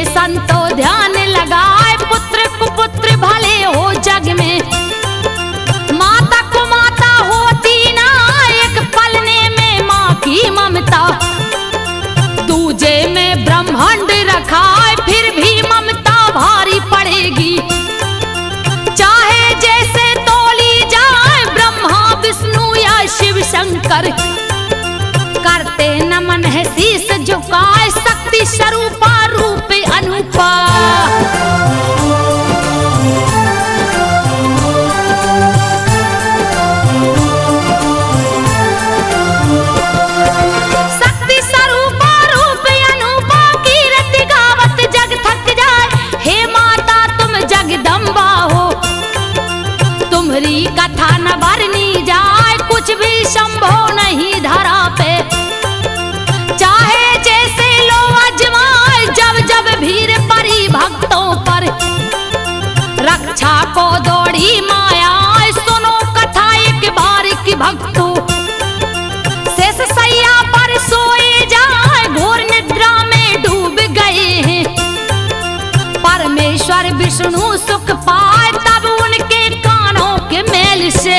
संतो ध्यान लगाए, पुत्र कुपुत्र भले हो जग में। माता को माता होती ना, एक पलने में माँ की ममता। दूजे में ब्रह्मांड रखा है, फिर भी ममता भारी पड़ेगी। चाहे जैसे तोली जाए ब्रह्मा विष्णु या शिव शंकर, करते नमन है शीस झुकाए, शक्ति स्वरूपा रूप अनुपा। शक्ति स्वरूपा रूप अनुपा, कीर्ति गावत जग थक जाए। हे माता तुम जगदम्बा हो, तुम्हारी कथा न बरनी जाए, कुछ भी संभव नहीं धरा पे। चाहे जैसे लो अजमाए, जब जब भीड़ पड़ी भक्तों पर, रक्षा को दौड़ी माया। सुनो कथा एक बार की भक्तों, शेष सैया पर सोए जाए, घोर निद्रा में डूब गए हैं। परमेश्वर विष्णु सुख पाए, तब उनके कानों के मेल से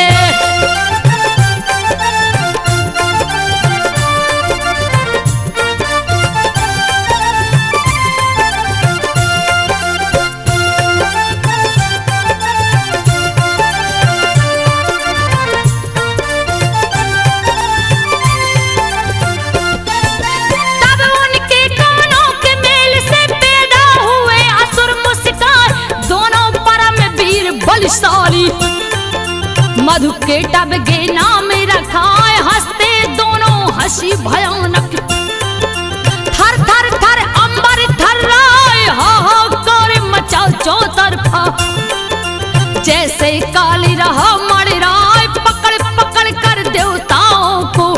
मधु के टब के नाम रखा है, हंसते दोनों हंसी भयानक। थर थर थर अंबर थर्राए, हाहाकार मचा चौतरफा। जैसे काली रहा मर राय, पकड़ पकड़ कर देवताओं को।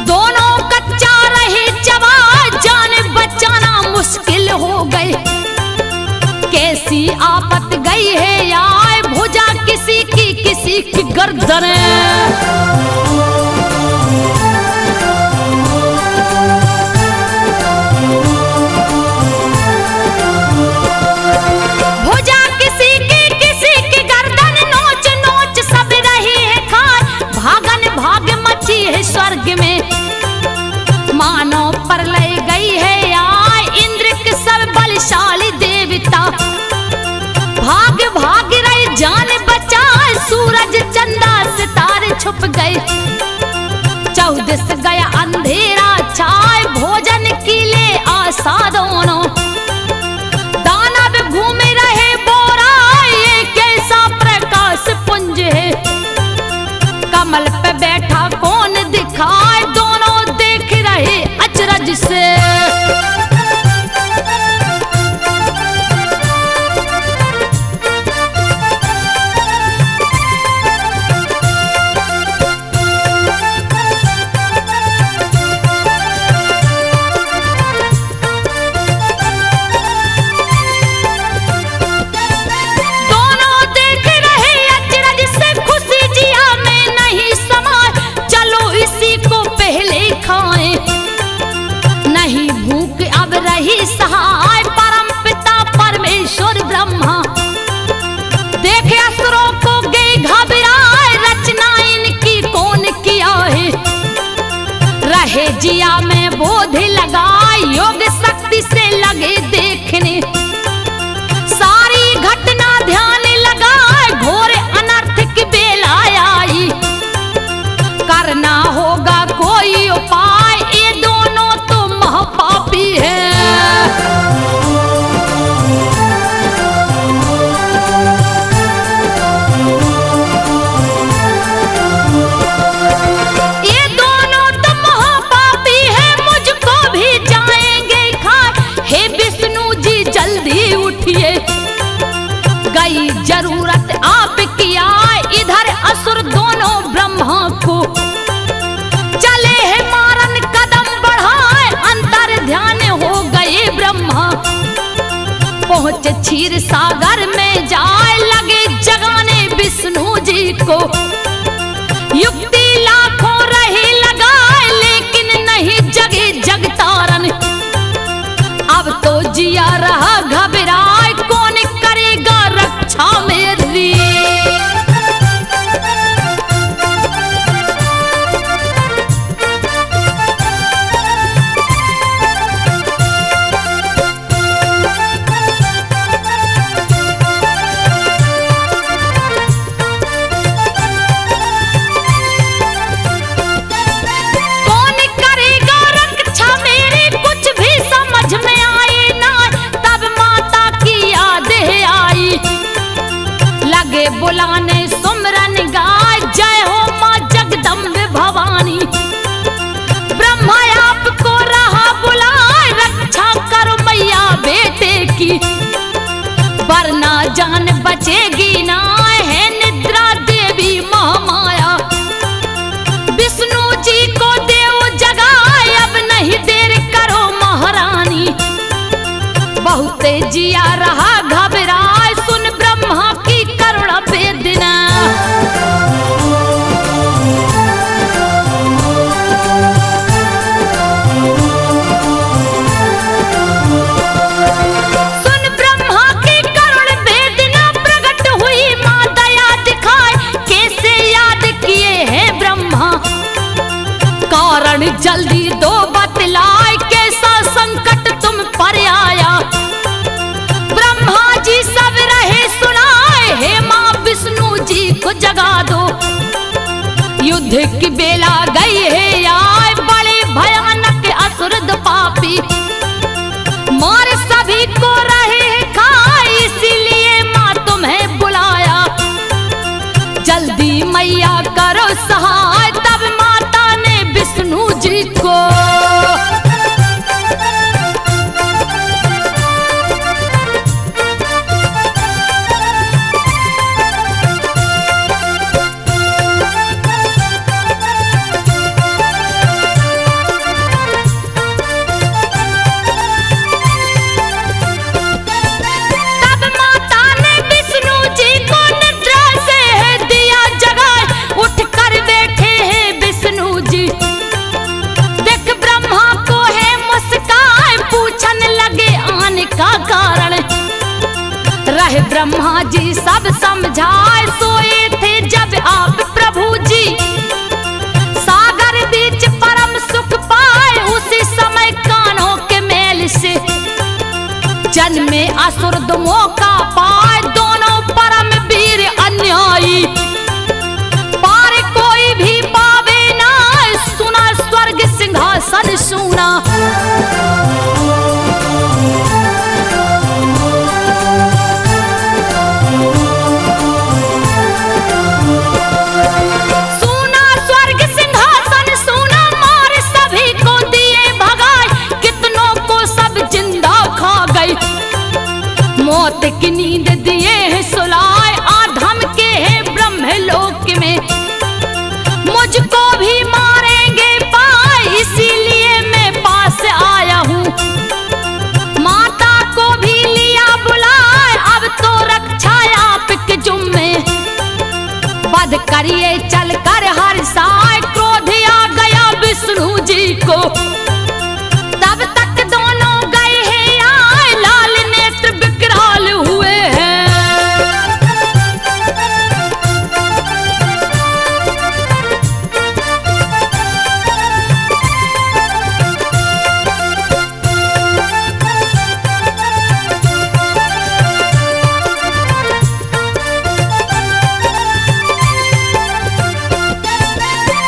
दोनों कच्चा रहे चबा, जान बचाना मुश्किल हो गए। कैसी आफत गई है यार, भुजा किसी की गर्दन। भुजा किसी की गर्दन, नोच नोच सब रही है खार। भागन भाग मची है स्वर्ग में, मानो प्रलय गई है यार। इंद्र के सब बलशाली देवता, भाग भाग रही जान बचाए। सूरज चंदा सितारे छुप गए, चौदिस गया अंधेरा छाए। भोजन की ले आशा दोनों, दानव घूम रहे बोरा। ये कैसा प्रकाश पुंज है, कमल पे बैठा कौन दिखाए। दोनों देख रहे अचरज से, सहाय परम पिता परमेश्वर ब्रह्मा। देखे असुरों को गए घबराए, रचना इनकी कौन किया है। रहे जिया में बोध लगाए, योग शक्ति से लगे देखने। सारी घटना ध्यान लगाए, घोर अनर्थ की बेला आई। करना होगा कोई उपाय, ये दोनों तो महापापी है। गई जरूरत आपकी आए, इधर असुर दोनों ब्रह्मा को। चले हैं मारन कदम बढ़ाए, अंतर ध्यान हो गए ब्रह्मा। पहुंचे क्षीर सागर में जाए, लगे जगाने विष्णु जी को। युक्ति लाखों रही लगाए, लेकिन नहीं जगे जगतारन। अब तो जिया लगे बुलाने सुमरन गाय, जय हो माँ जगदम्बे भवानी। ब्रह्मा आपको रहा बुलाए, रक्षा करो मैया बेटे की, वरना जान बचेगी ना, है निद्रा देवी महामाया। विष्णु जी को देव जगाए, अब नहीं देर करो महारानी। बहुते जिया रहा घबराए, सुन ब्रह्मा की करुणा वेदना। सुन ब्रह्मा की करुण वेदना, प्रकट हुई मां दया दिखाए, कैसे याद किए हैं ब्रह्मा, कारण जल्दी दो बतलाए, कैसा संकट तुम पर आया। ब्रह्मा जी सब रहे सुनाए, हे मां विष्णु जी को जगा दो, युद्ध की बेला गई है आए, बड़े भयानक असुर दो पापी, मार सभी को रहे खाए, इसीलिए मां तुम्हें बुलाया। जल्दी मैया करो सहाय, तब माता ने विष्णु जी को ब्रह्मा जी सब समझाए, सोए थे जब आप प्रभु जी, सागर बीच परम सुख पाए, उसी समय कानों के मेल से जन्मे असुर दो मौका पाए, दोनों परम वीर अन्यायी, पार कोई भी पावे ना, सुना स्वर्ग सिंहासन सुना। मौत की नींद दिए हैं सुलाए, आधम के हैं ब्रह्मलोक में, मुझको भी मारेंगे पाए, इसीलिए मैं पास आया हूँ। माता को भी लिया बुलाए, अब तो रक्षा आपके जुम्मे, वध करिए चल कर हर साय, क्रोध आ गया विष्णु जी को, तब तक दोनों गए हैं आए, लाल नेत्र विकराल हुए हैं।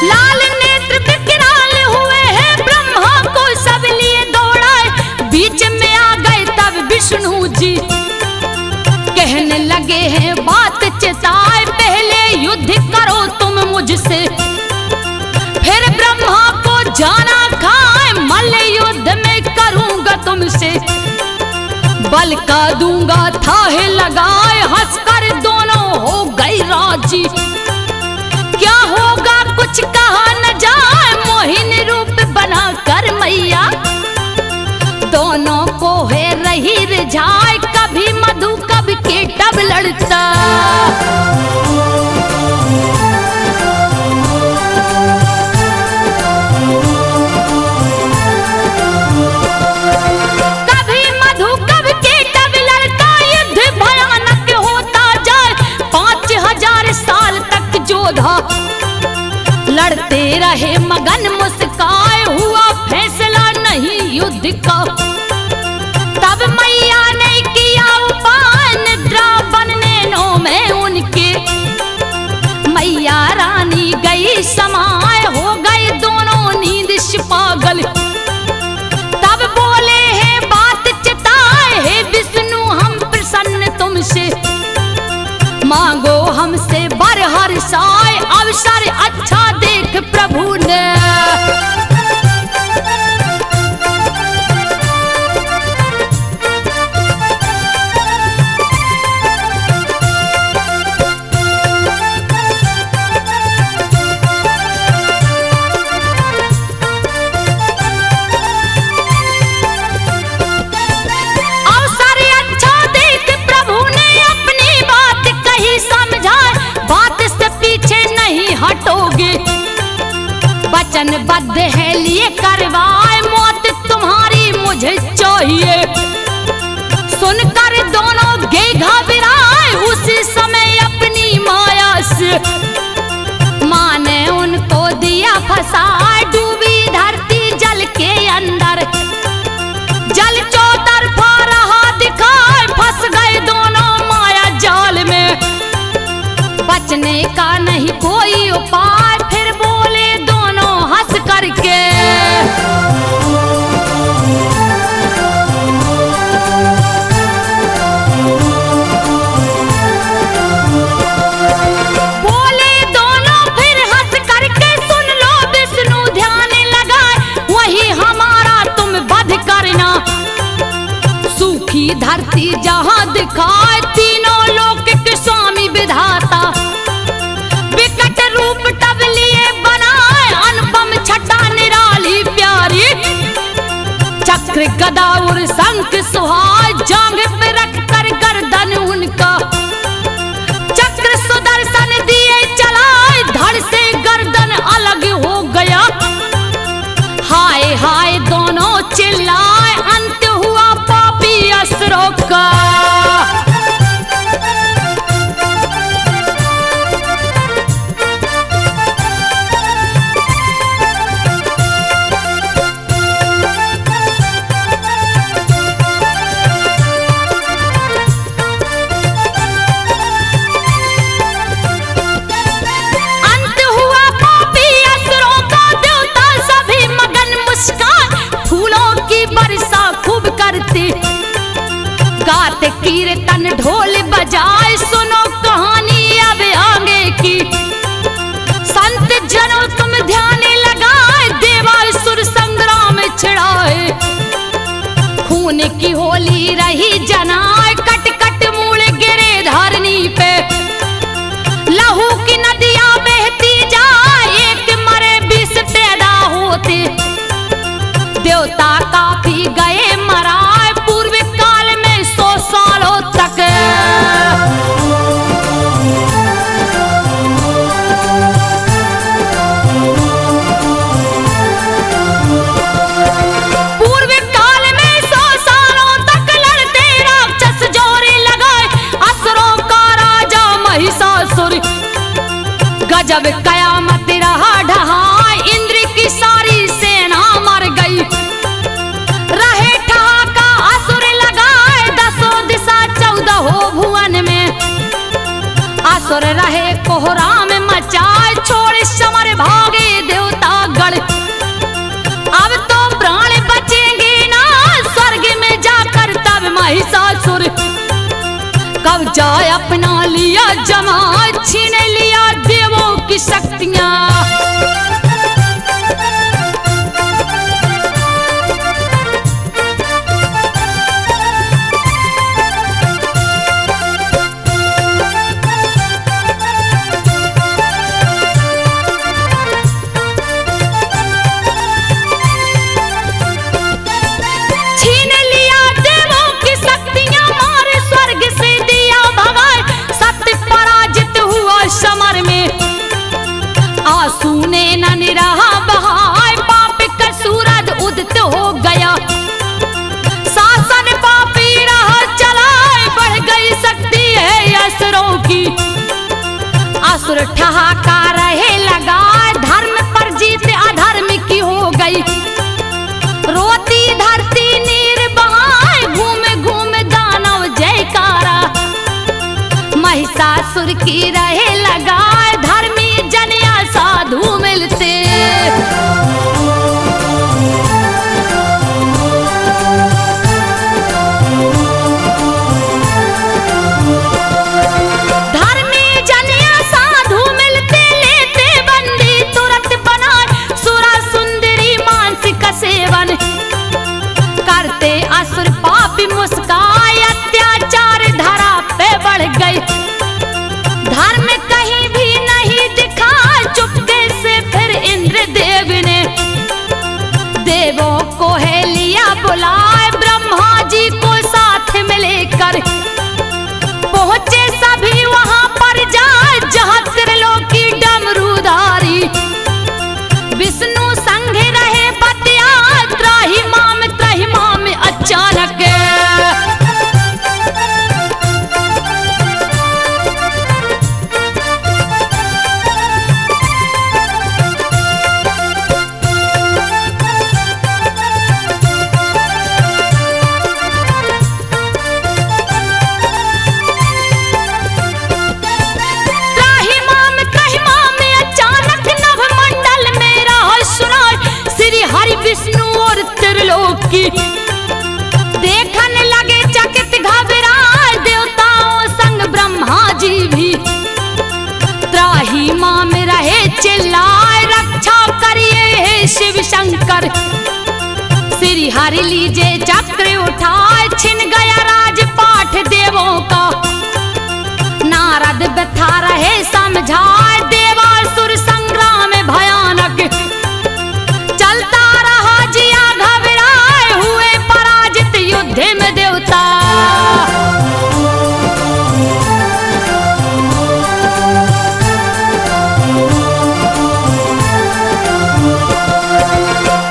लाल नेत्र विकराल हुए हैं, ब्रह्मा को सब लिए दौड़ाए, बीच में आ गए तब विष्णु जी, कहने लगे हैं बात चेताए, पहले युद्ध करो तुम मुझसे, फिर ब्रह्मा को जाना खाए, मल्ल युद्ध में करूंगा तुमसे, बल का दूंगा थाहे लगाए, हंसकर दोनों हो गई राजी, क्या होगा कुछ कहा न जाए, मोहिनी रूप बना कर मैया, दोनों को है रही रिझाए, कभी मधु कभी केटब लड़ता। कभी मधु कभी केटब लड़ता, युद्ध भयानक होता जाए, 5000 साल तक जोधा लड़ते रहे मगन मुस्काए, हुआ फैसला नहीं युद्ध का, तब मैया ने किया उपाय, निद्रा बनने नो में उनके बद्ध है लिए करवाए, मौत तुम्हारी मुझे चाहिए। सुनकर दोनों गे घबराए, उसी समय अपनी माया से माँ ने उनको दिया फंसाए। डूबी धरती जल के अंदर, जल चौतरफा रहा दिखाए, फंस गए दोनों माया जाल में। बचने का नहीं कोई उपाय, फिर बोले दोनों हंस करके, बोले दोनों फिर हंस करके, सुन लो विष्णु ध्यान लगाए, वही हमारा तुम वध करना। सूखी धरती जहां दिखाए, तीनों लोक के स्वामी विधाता, विकट रूप तब लिए बनाए, अनुपम छटा निराली प्यारी। चक्र गदा और शंख सुहाए, जांघ पे रख कर गर्दन उनका, चक्र सुदर्शन दिए चलाए, धड़ से गर्दन अलग हो गया। हाय हाय दोनों चिल्लाए, अंत हुआ पापी असुरों का। गाते कीर्तन ढोल बजाए, सुनो कहानी अब आगे की। संत जनों तुम ध्यान लगाए, देवासुर संग्राम छिड़ाए। खून की होली रही जनाए, कट कट मूल गिरे धरनी पे। लहू की नदियां बहती जाए, एक मरे 20 पैदा होते। देवता काफी गए मराए, पूर्व काल में 100 सालों तक। पूर्व काल में 100 सालों तक लड़ते राक्षस जोरे लगाए, असुरों का राजा महिषासुर। गजब कयामत रहा ढहाए, इंद्र की सारी सेना मर गई। रहे ठहाका असुर लगाए, 10 दिशा 14 भुवन में। असुर रहे कोहराम मचाए, छोड़ समर भागे देवता गण। अब तो प्राण बचेंगे ना, स्वर्ग में जाकर तब महिषासुर। कब्जा अपना लिया जमा, छीन लिया देवों की शक्तियां। आंसू ने न निराहा बहाए, पाप का सूरज उदित हो गया। शासन पापी रहा चलाए, बढ़ गई शक्ति है असुरों की। असुर ठहाका रहे लगाए, धर्म पर जीत अधर्म की हो गई। रोती धरती नीर बहाए, घूम घूम दानव जयकारा। महिषासुर की रहे लगाए, धर्मी जनिया साधु मिलते। धर्मी जनिया साधु मिलते, लेते बंदी तुरंत बनाए। सुरा सुंदरी मानसिक सेवन करते, असुर पापी मुस्काए। अत्याचार धरा पे बढ़ गई, धर्म कहीं भी नहीं दिखा। चुपके से फिर इंद्रदेव ने देवों को है लिया बुलाए। ब्रह्मा जी को साथ में लेकर पहुंचे सभी वहां पर जाए, जहां त्रिलोकी डमरूधारी विष्णु संग शंकर। श्री हरि लीजे चक्र उठाए, छिन गया राजपाठ देवों का। नारद व्यथा रहे समझाए, देवासुर संग्राम भयानक। चलता रहा जिया घबराए, हुए पराजित युद्ध में देवता।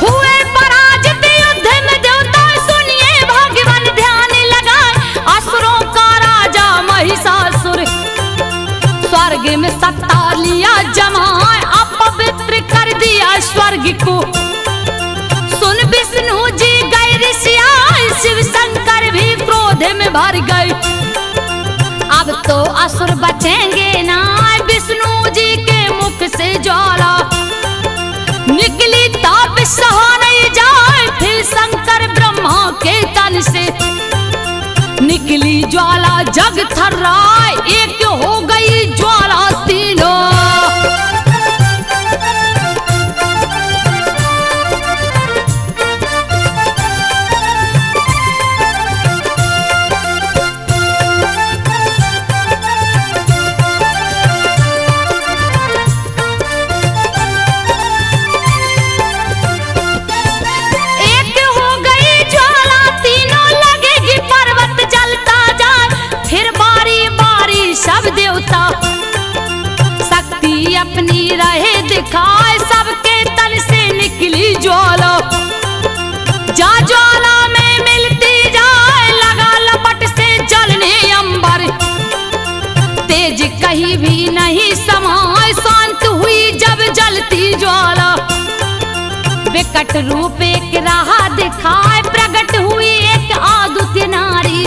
हुए पराजित युद्ध में देवता, सुनिए भगवान ध्यान लगाए। असुरों का राजा महिषासुर, स्वर्ग में सत्ता लिया जमाए, अपवित्र कर दिया स्वर्ग को। सुन विष्णु जी गए ऋषियाए, शिव शंकर भी क्रोध में भर गए। अब तो असुर बचेंगे ना, विष्णु जी के मुख से ज्वाला निकली, ताप सहा नहीं जाए। फिर शंकर ब्रह्मा के तन से निकली ज्वाला, जग थर्राए, एक हो गई ज्वाला तीनों। एक हो गई ज्वाला तीनों, लगेगी पर्वत जलता जाए। फिर बारी बारी सब देवता शक्ति अपनी रहे दिखाए, सबके तन से निकली ज्वाला। जा ज्वाला में मिलती जाए, लगा लपट से जलने अंबर। तेज कहीं भी नहीं समाए, शांत हुई जब जलती ज्वाला। विकट रूप एक राह दिखाए, प्रकट हुई एक आदित्य नारी।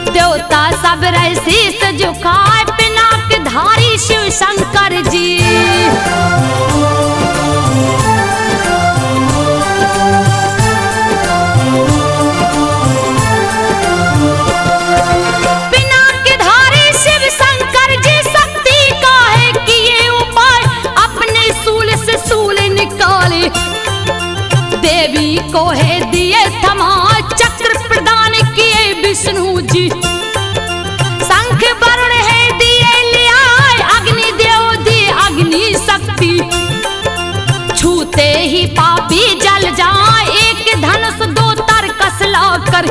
देवता सब रहे शीस झुकाए, पिनाक धारी शिव शंकर जी। पिनाक धारी शिव शंकर जी, शक्ति का है किए उपाय, अपने सूल से सूल निकाले। देवी को है दिए थमा, चक्र प्रदान किए विष्णु जी। शंख वरुण है दिए लिया, अग्नि देव दिए अग्नि शक्ति। छूते ही पापी जल जाए, एक धनुष दो तरकस लाकर।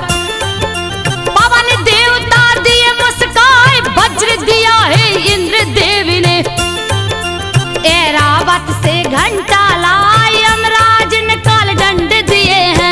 पवन देवता दिए मुस्काए, वज्र दिया है इंद्र देव ने। ऐरावत से घंटा लाए, यमराज ने काल दंड दिए हैं।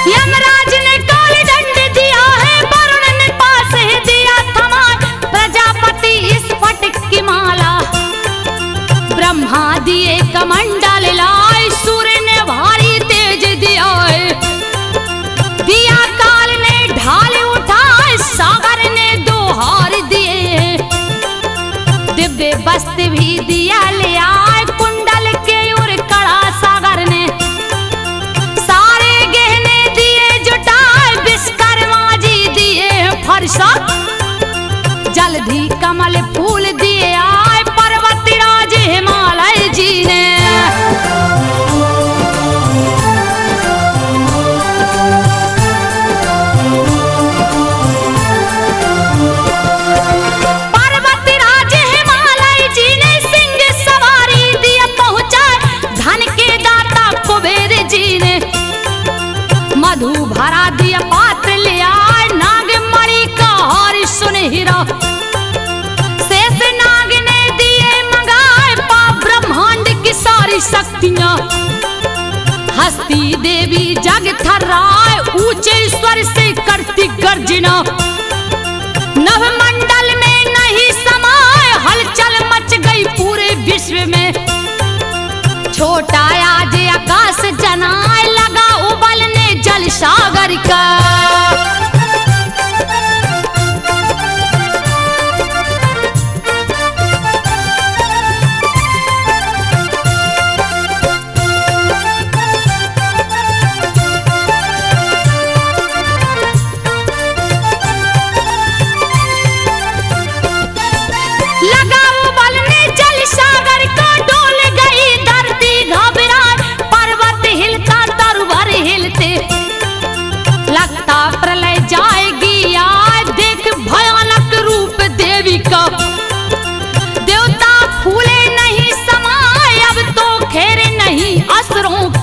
यमराज ने काल दंड दिया है, वरुण ने पास है दिया थमा। प्रजापति स्फटिक की माला, ब्रह्मा दिए कमंडल लाए। सूर्य ने भारी तेज दिया है, दिया काल ने ढाल उठाए। सागर ने दो हार दिए, दिव्य वस्त्र भी दिया ले आए। कुंडल के उर कड़ा सागर ने, सारे गहने दिए जुटाए। विश्वकर्मा जी दिए फरसा, जल्दी कमल फूल दिए आए। पर्वतराज हिमालय जी ने, पर्वतराज हिमालय जी ने सिंह सवारी दिए पहुंचाए। धन के दाता कुबेर जी ने, मधु भरा दिया पात्र ले आए। नागमणि का हार सुनहरा, शेष नाग ने दिए मंगाए। पाप ब्रह्मांड की सारी शक्तियां, हस्ती देवी जग थर्राए। ऊंचे स्वर से करती गर्जना, नवमंडल में नहीं समाए। हलचल मच गई पूरे विश्व में, छोटा आज आकाश जनाए। लगा उबलने जल सागर का।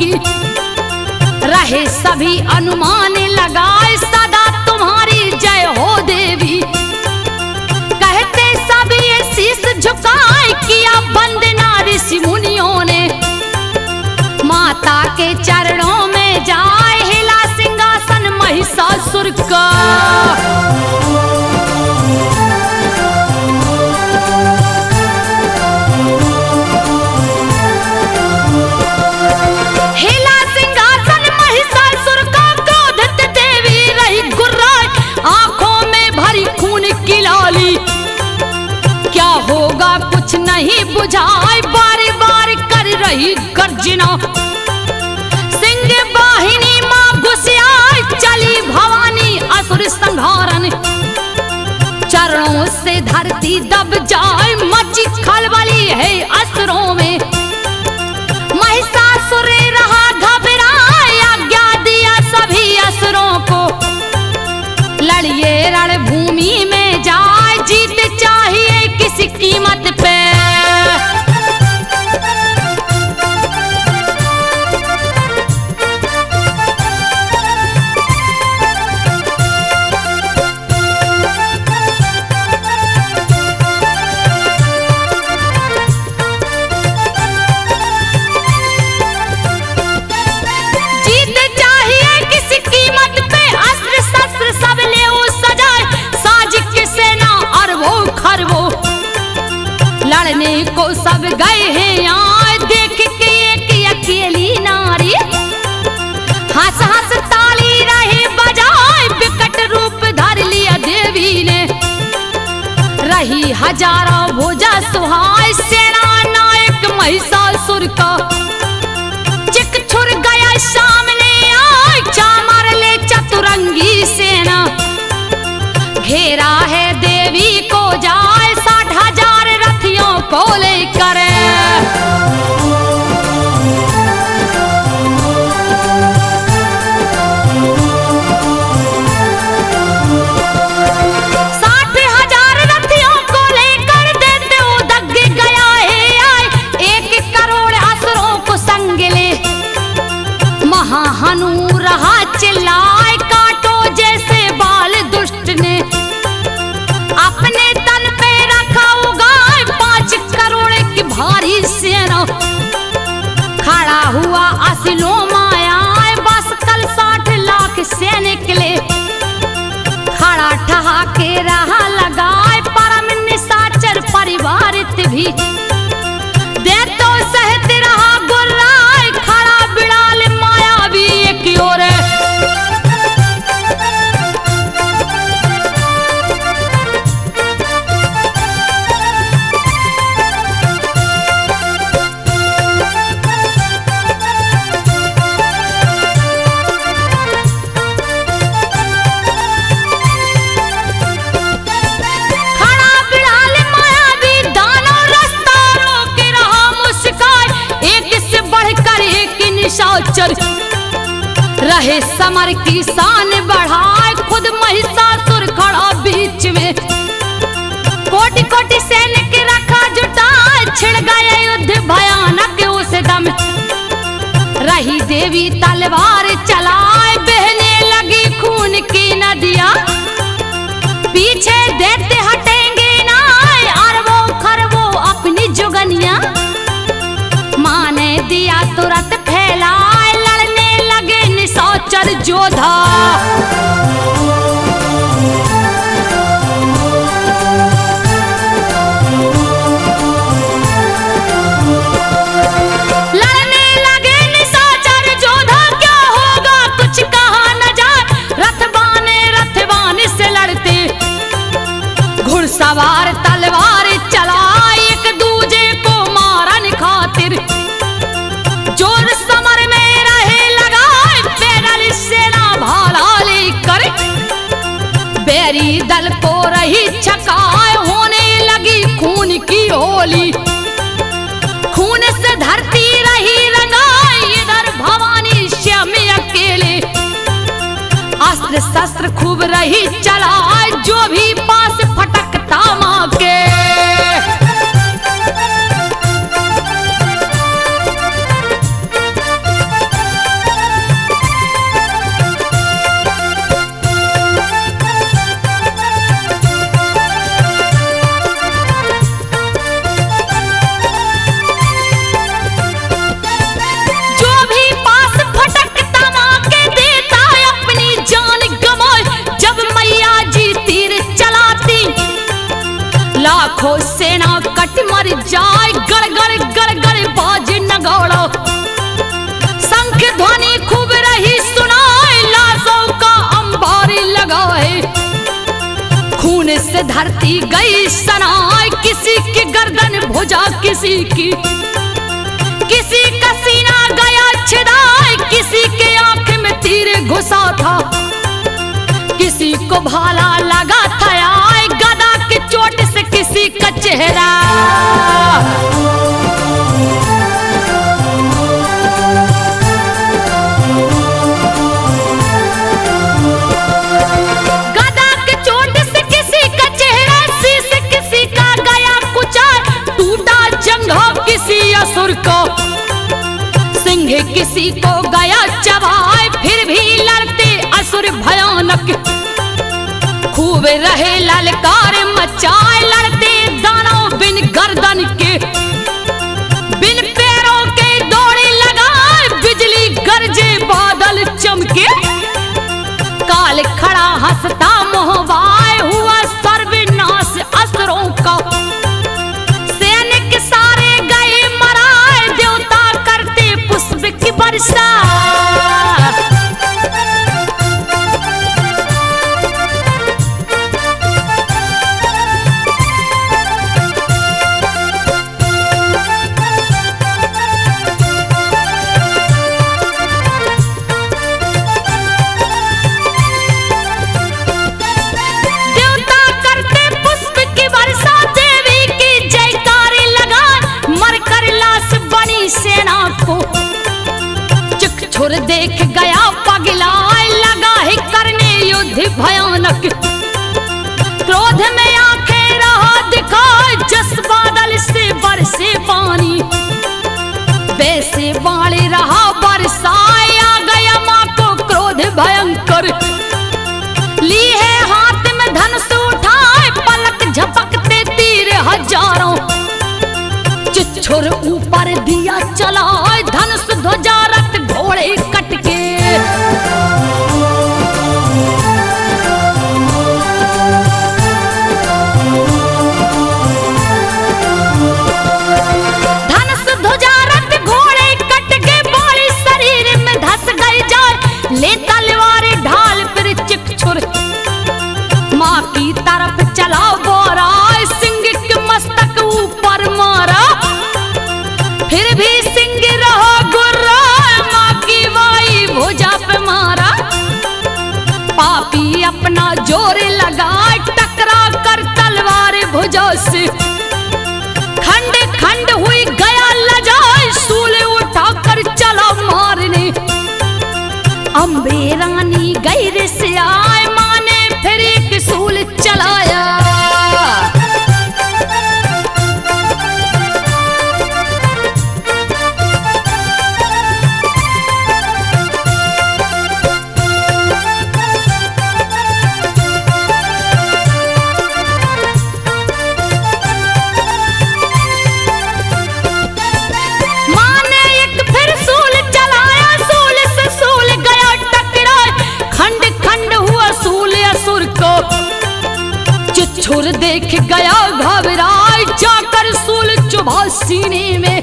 की। रहे सभी अनुमान लगाए सदा तुम्हारी जय हो देवी। कहते सभी ये शीश झुकाए किया वंदना ऋषि मुनियों ने। माता के चरणों में जाए हिला सिंहासन महिषासुर का। हिला सिंहासन महिषासुर का, क्रोधित देवी रही गुर्राए, आंखों में भरी खून की लाली। क्या होगा कुछ नहीं बुझाए, बारी बारी कर रही गर्जना। सिंह वाहिनी मां घुसियाई, चली भवानी असुर संहारन। चरणों से धरती दब जाए, मची खलबली है असुरों में। महिषासुर रहा घबराए, आज्ञा दिया सभी असुरों को। लड़िए रणभूमि में जाए, जीत चाहिए किसी कीमत पे। लड़ने को सब गए हैं यहाँ, देख के एक अकेली नारी। हंस हंस ताली रहे बजाए, विकट रूप धर लिया देवी ने। रही हजारों भुजा सुहाए, सेना नायक महिषासुर का। चिक छुर गया सामने आए, चामर ले चतुरंगी सेना। घेरा है देवी को जाए, 60,000 रथियों को लेकर। हनु रहा चिल्लाए, काटो जैसे बाल दुष्ट ने। अपने तन पे रखा उगाए, 5 करोड़ की भारी सेना। खड़ा हुआ असलो माया, बस कल 60 लाख से निकले। खड़ा ठहाके रहा लगाए, परम निशाचर परिवारित भी। दे तो सहत रहा गुर्राए, खड़ा बिड़ाल माया भी एक ओर। रहे समर की शान बढ़ाए, खुद महिषासुर खड़ा बीच में। कोटि कोटि सैनिक रखा जुटाए, छिड़ गया युद्ध भयानक उस दम। रही देवी तलवार चलाए, बहने लगी खून की नदियां। पीछे देते हटेंगे ना, अरबों खरबों अपनी जुगनियां। माँ ने दिया तुरंत फैलाए, लड़ने लगे निशाचर जोधा। लड़ने लगे निशाचर जोधा, क्या होगा कुछ कहा न जाए। रथवान से लड़ते, घुड़सवार तलवार चलाए, एक दूजे को मारन खातिर। जोर समर में रहे लगाए, पैदल सेना भाला लेकर। बैरी दल को रही छकाए, होने लगी खून की होली। खून से धरती रही रंगाई, इधर भवानी श्याम अकेले। अस्त्र शस्त्र खूब रही चलाए, जो भी पास फटकता माँ के। लाखों सेना कट मर जाए, गड़गड़ गड़गड़ बाज नगाड़ा, शंख ध्वनि खूब रही सुनाए, लाशों का अंबारी लगाए, खून से धरती गई सनाए, किसी की गर्दन भुजा किसी का सीना गया छिदाए, किसी के आंख में तीर घुसा था, किसी को भाला लगा था, आए गदा की चोट से किसी का चेहरा। गदा की चोट से किसी का चेहरा, शीश किसी का गया कुचल, टूटा जंघा किसी असुर को, सिंह किसी को गया चबाए, फिर भी लड़ते असुर भयानक, खूब रहे ललकार मचाए, लड़ते दानव बिन गर्दन के, बिन पैरों के दौड़े लगाए, बिजली गरजे बादल चमके, काल खड़ा हंसता मोहवाए, हुआ सर्वनाश असुरों का, सैनिक सारे गए मराए, देवता करते पुष्प की वर्षा। छुर देख गया पगलाए, लगा है करने युद्ध भयानक, क्रोध में आंखें रहा दिखाए, जस बादल से बरसे पानी, वैसे बाणे रहा बरसाए, आ गया मां को क्रोध भयंकर, ली है हाथ में धनुष उठाए, पलक झपकते तीर हजारों, चिच्छुर ऊपर दिया चलाए, धनुष ध्वजा रथ घोड़े कटके, धनुष ध्वजा रथ घोड़े कटके, बाली शरीर में धस गई जाए, ले तलवार ढाल फिर चिच्छुर मां की तरफ चला बोरा, सिंह के मस्तक ऊपर मारा, फिर भी सिंह रहा गुर्रा, मां की वाई भुजा पे मारा, पापी अपना जोर लगाए, टकरा कर तलवार भुजा से, खंड खंड हुई गया लजाए, सूल उठाकर चला मारने, अम्बे रानी गैर से आए, मां ने फिर एक सूल चलाया। छुर देख गया घबराए, जाकर सूल चुभा सीने में,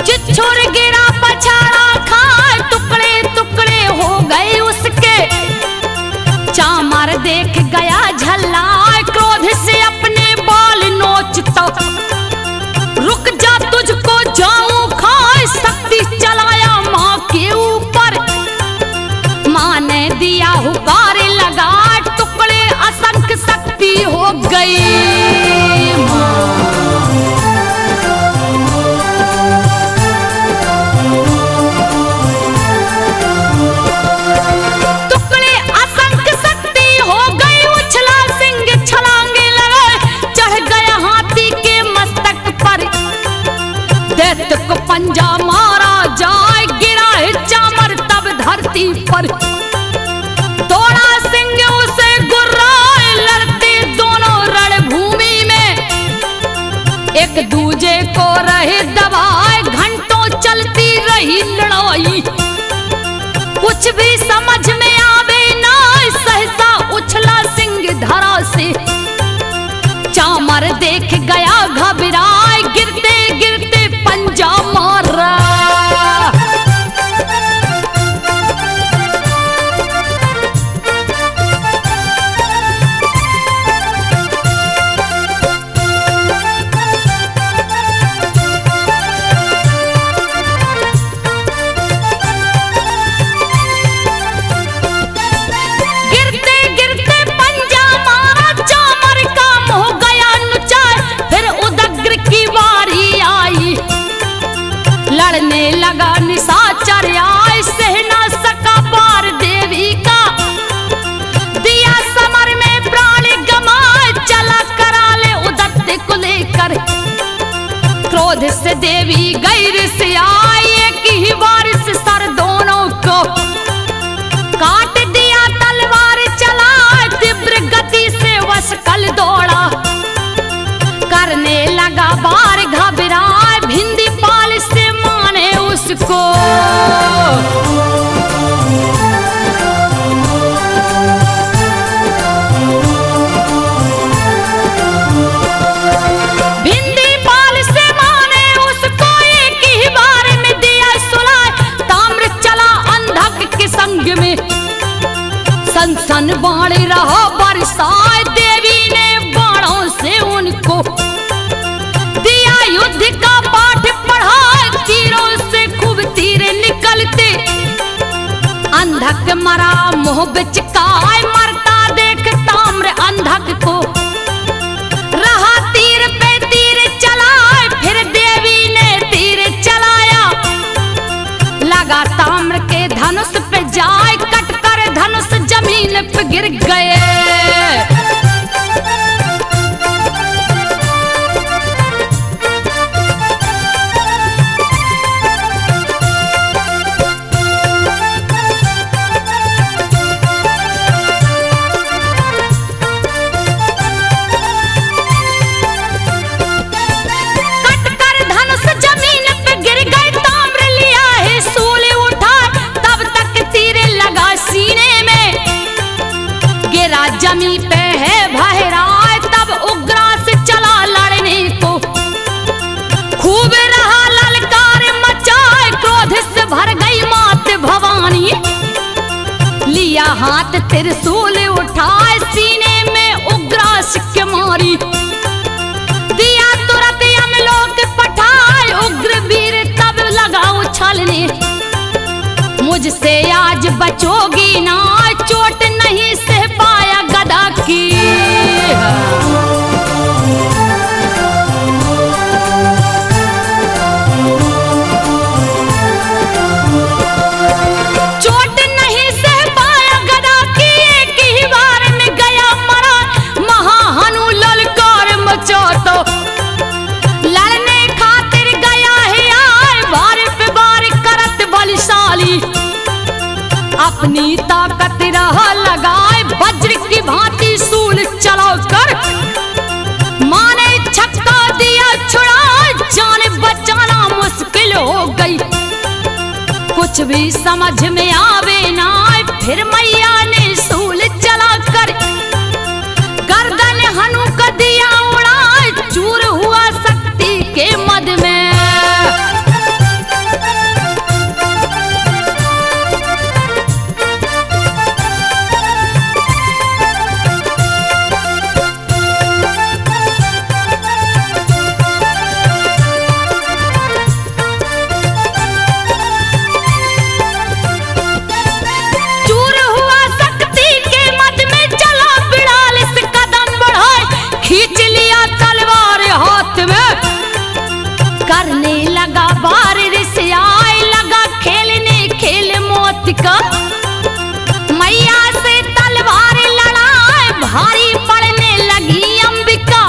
चिच्छुर गिरा पछाड़ा खाए, टुकड़े टुकड़े हो गए उसके, चामर देख गया झल्लाए, क्रोध से अपने बाल नोचता, रुक जा तुझको जाऊं खाए, शक्ति चलाया मां के ऊपर, मां ने दिया हुकार लगा, टुकड़े असंख्य शक्ति हो गई टुकड़े असंख्य शक्ति हो गई, उछला सिंह छलांगे लगाए, चढ़ गया हाथी के मस्तक पर, दैत्य को पंजा मारा जाए, गिरा है चामर तब धरती पर, दौड़ा सिंह उसे गुर्राए, लड़ते दोनों रणभूमि में, एक दूजे को रहे दबाए, घंटों चलती रही लड़ाई, कुछ भी समझ में आवे ना, सहसा उछला सिंह धरा से, चामर घबराए गिरते गिरते पंजा मारा। गिरते गिरते पंजा मारा, चामर का मुंह गया नुचाए। फिर उदग्र की बारी आई, लड़ने लगा निशाचर आए। सह ना सका पार देवी का, दिया समर में प्राण गमाए। चला कराले उदत्ते को लेकर, क्रोध से देवी गैर से आई। एक ही बार से सर दोनों को काट दिया, तलवार चला तीव्र गति से वशकल दौड़ा। करने लगा बार घबराए, भिंदी पाल से माने उसको। भिंदी पाल से माने उसको, एक ही बार में दिया सुलाए। ताम्र चला अंधक के संग में, सन बाण रहा बरसाए। देवी ने बाणों से उनको दिया युद्ध का पाठ पढ़ाए। तीरों से खूब तीर निकलते, अंधक मरा मुंह बिचकाए। मरता देख ताम्र अंधक को, रहा तीर पे तीर चलाए। फिर देवी ने तीर चलाया, लगा ताम्र के धनुष पे जाए। कट कर धनुष जमीन पे गिर गए। कट कर धनुष जमीन पे गिर गए। ताम्र लिया है सूल उठा, तब तक तीर लगा सीने में। गिरा जमी पे है भहराए, तब उग्रा से चला लड़ने को। खूब रहा ललकार मचाए, क्रोध से भर गई मात भवानी। लिया हाथ त्रिशूल उठाए, सीने में उग्रास के मारी। दिया तुरंत यमलोक पठाए, उग्र वीर तब लगा उछलने। मुझसे आज बचोगी ना, चोट नहीं सह पाया गदा की। चोट नहीं सह पाया गदा की, एक ही बार में गया मरा। महाहनु ललकार मचा तो, लड़ने खातिर गया है आए। बार पे बार करत बलशाली, अपनी ताकत रहा लगाए। वज्र की भांति सूल चला कर, माने छक्का दिया छुड़ा। जान बचाना मुश्किल हो गई, कुछ भी समझ में आवे ना। फिर मैया ने सूल चला कर, गर्दन हनु का दिया उड़ा। चूर हुआ शक्ति के मद में। चूर हुआ शक्ति के मद में, चला बिड़ाल से कदम बढ़ाए। खींच लिया तलवार हाथ में, करने लगा बार से आए। लगा खेलने खेल मौत का, मैया से तलवार लड़ाए। भारी पड़ने लगी अंबिका,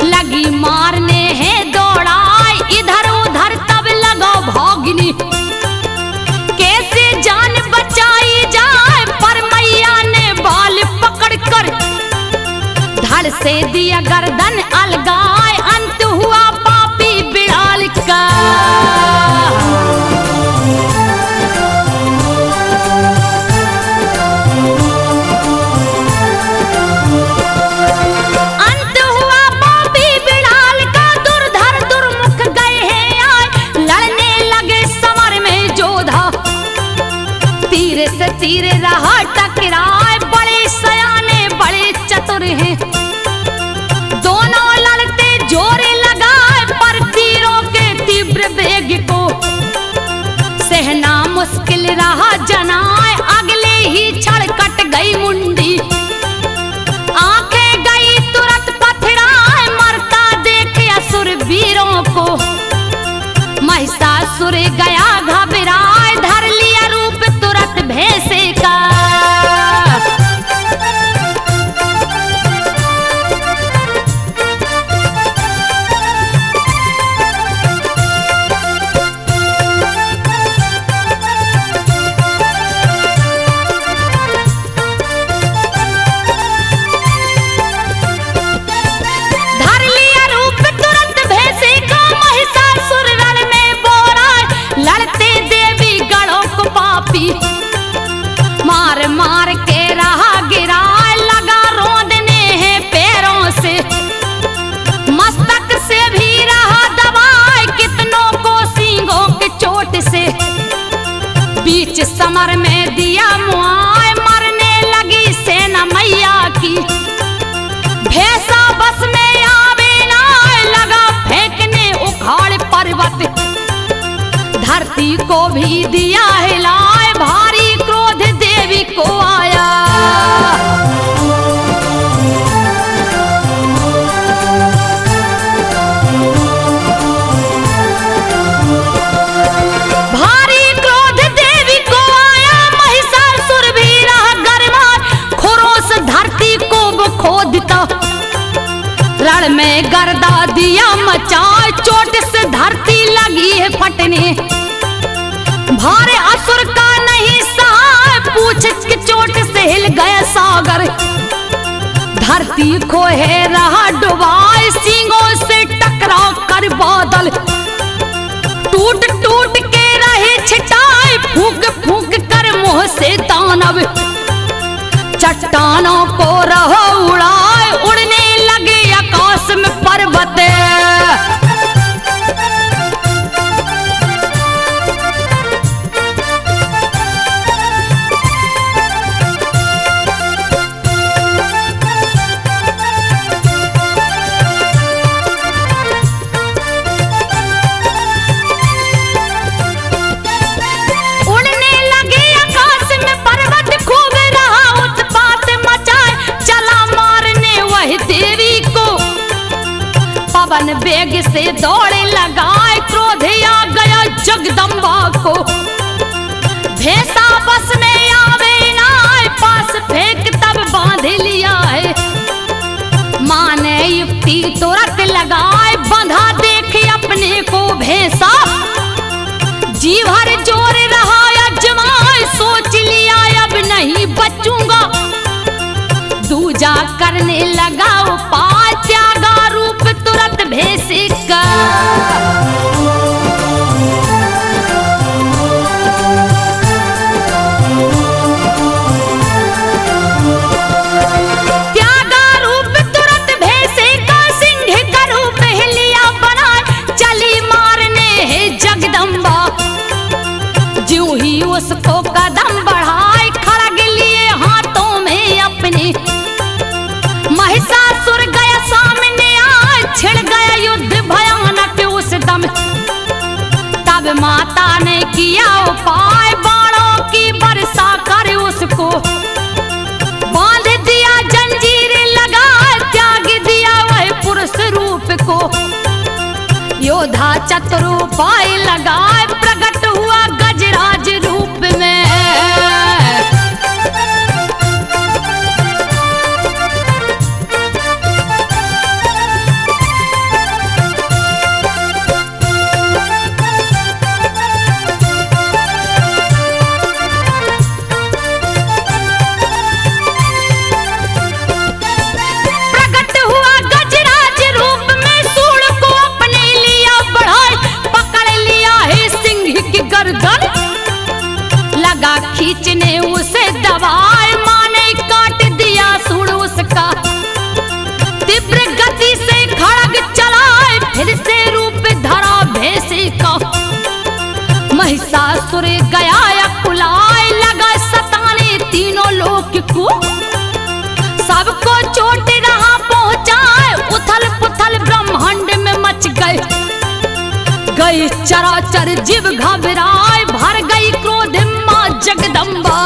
लगी मारने है दौड़ाए। इधर उधर तब लगा भागनी, कैसे जान बचाई जाए। पर मैया ने बाल पकड़ कर, धड़ से दिया गर्दन अलगाए। अंत हुआ पापी बिड़ाल का। अंत हुआ पापी बिड़ाल तीर रहा टकराए, बड़े सयाने बड़े चतुर हैं, दोनों लड़ते जोर लगाए, पर तीरों के तीव्र वेग को सहना मुश्किल रहा जनाए। अगले ही क्षण कट गई मुंडी, आंखें गई तुरंत पथराए, मरता देखे असुर वीरों को महिषासुर गया घबराए, धर लिया रूप तुरंत भैंसे का। धर लिया रूप तुरंत भैंसे का, महिषासुर रण में बोरा, लड़ते देवी गणों को पापी, मार मार के रहा गिराए, लगा रोंदने हैं पैरों से, मस्तक से भी रहा दबाए, कितनों को सींगों के चोट से, बीच समर में दिया मुआए, मरने लगी सेना मैया की, भैंसा बस में आवे ना, लगा फेंकने उखाड़ पर्वत, धरती को भी दिया हिलाए, भारी क्रोध देवी को आया। भारी क्रोध देवी को आया, महिषासुर भी रहा गरमाए, खुरों से धरती को वो खोदता, रण में गर्दा दिया मचाए, चोट से धरती लगी है फटने, भारे असुर का नहीं सहा, पूछ की चोट से हिल गया सागर, धरती को है रहा डुबाए, सींगों से टकराव कर बादल, टूट टूट के रहे छिटाए, फूंक फूंक कर मुंह से दानव, चट्टानों को रहो उड़ाए, उड़ने लगे आकाश में पर्वत। उड़ने लगे आकाश में पर्वत, खूब रहा उत्पात मचाए, चला मारने वही देवी को, पवन वेग से दौड़े लगाए, क्रोध आ गया जगदम्बा को, भैंसा बस में आवे ना, पास फेंक तब बांध लिया है, माने युक्ति तुरंत लगाए, बंधा देखे अपने को भैंसा, जी भर जोर रहा अजमाए, सोच लिया अब नहीं बचूंगा, दूजा करने लगा उपाय, त्यागा रूप तुरंत भैंसे का। त्यागा रूप तुरंत भैंसे का, सिंह का रूप हिलिया बनाए, चली मारने है जगदम्बा, ज्यों ही उसको कदम बढ़ाए, खड़ग लिए हाथों में अपने, महिषासुर गया सामने आए, छिड़ गया युद्ध भयानक उस दम, तब माता ने किया उपाय, बाणों की वर्षा कर उसको बांध दिया, जंजीर लगा त्याग दिया वह पुरुष रूप को, योद्धा चतुर उपाय लगाए, प्रकट हुआ गजराज रूप में। प्रकट हुआ गजराज रूप में, सूंड को अपने लिया बढ़ाए, पकड़ लिया है सिंह की गर्दन, लगा खींचने उसे दबाए, माने काट दिया सूंड उसका, तीव्र गति से खड़ग चलाए, फिर से रूप धरा भैंसे का, महिषासुर गया अकुलाए, लगा सताने चोट रहा पहुंचाए, उथल पुथल ब्रह्मांड में मच गए। गई चराचर जीव घबराए, भर गई क्रोध मां जगदम्बा।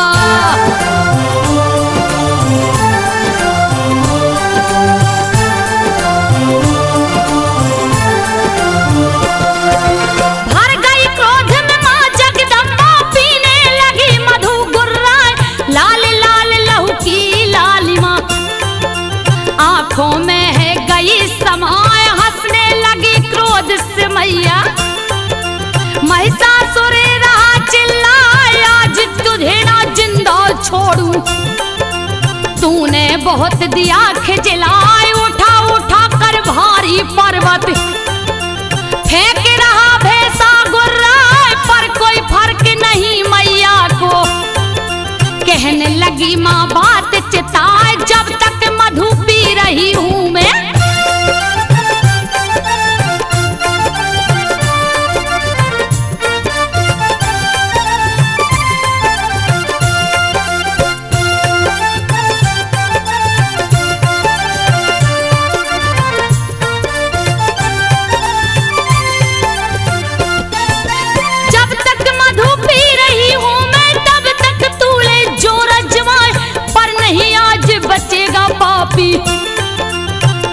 भर गई क्रोध में मां जगदम्बा, पीने लगी मधु गुर्राए, लाल लाल लहू की लालिमा आंखों में है गई समाए, हंसने लगी क्रोध से मैया। महिषासुर रहा चिल्लाए, आज तुझे ना जिंदा छोड़ूं, तूने बहुत दिया खिजलाए, उठा उठा कर भारी पर्वत फेंक रहा भैंसा गुर्राए, पर कोई फर्क नहीं मैया को। कहने लगी माँ बात चिताए, जब तक मधु पी रही हूं मैं।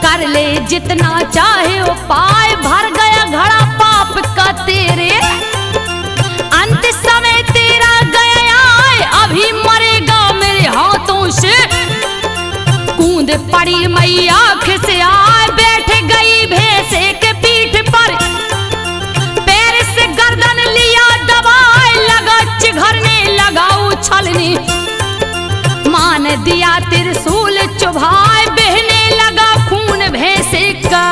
कर ले जितना चाहे उपाय, भर गया घड़ा पाप का तेरे, अंत समय तेरा गया आए, अभी मरेगा मेरे हाथों से। कूद पड़ी मैया खिसे आए, बैठ गई भैंसे के पीठ पर, पैर से गर्दन लिया दबाए, लगा चिघरने लगा उछलने, मान दिया त्रिशूल चुभाए, बहने लगा खून भैंसे का।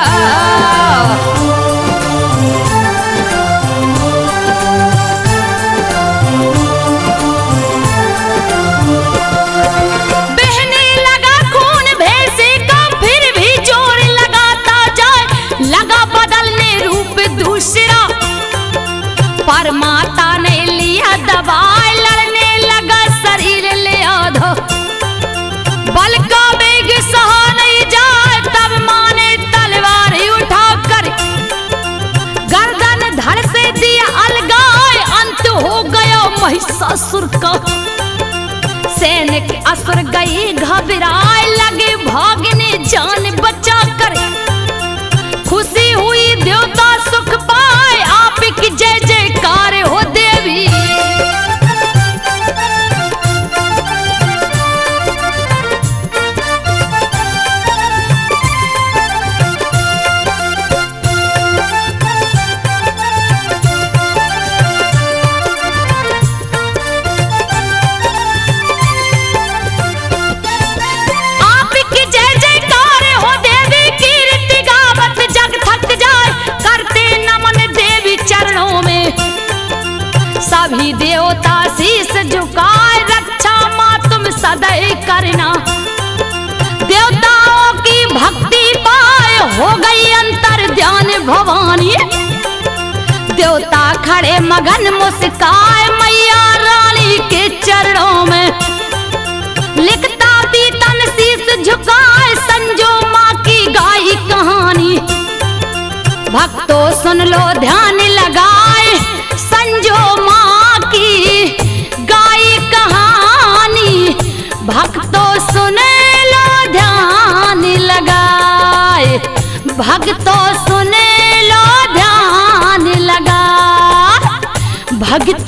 बहने लगा खून भैंसे का, फिर भी जोर लगाता जाए, लगा बदलने रूप दूसरा, पर माता ने लिया दबाए, लड़ने लगा शरीर ले आधा, बल का वेग सहा नहीं जाए, तब मां ने तलवार उठाकर गर्दन धड़ से दिया अलगाए, अंत हो गया महिषासुर का। सैनिक असुर गए घबराए, लगे भागने जान बचा कर, खुशी हुई देवता सुख पाए, आपकी जय जयकार हो देवी। सभी देवता शीश झुकाए, रक्षा माँ तुम सदैव करना, देवताओं की भक्ति पाए, हो गई अंतर ध्यान भवानी। देवता खड़े मगन मुस्काए, मैया रानी के चरणों में, लिखता पीतन शीश झुकाए, संजो माँ की गाई कहानी। भक्तों सुन लो ध्यान लगाए, संजो माँ की गाई कहानी, भक्तों सुन लो ध्यान लगाए, भक्तों सुन लो ध्यान लगा, भक्त